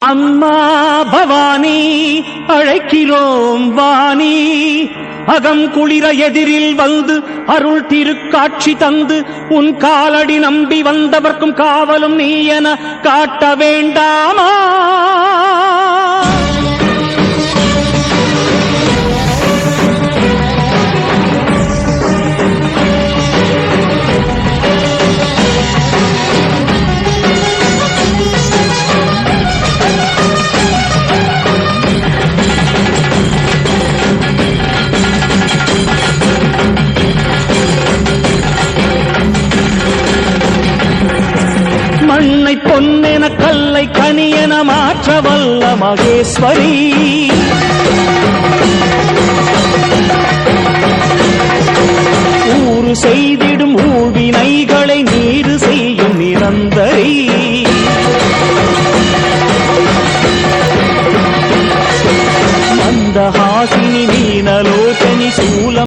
அம்மா பவானி அழைக்கிறோம் வாணி, அகம் குளிர எதிரில் வந்து அருள் திருக்காட்சி தந்து உன் காலடி நம்பி வந்தவர்க்கும் காவலும் நீ என காட்ட வேண்டாமா? மண்ணை பொன்னென கல்லை கனியென மாற்ற வல்ல மகேஸ்வரி, ஊறு செய்திடும் ஊழ்வினைகளை நீரு செய்யும் நிரந்தரி, மந்தஹா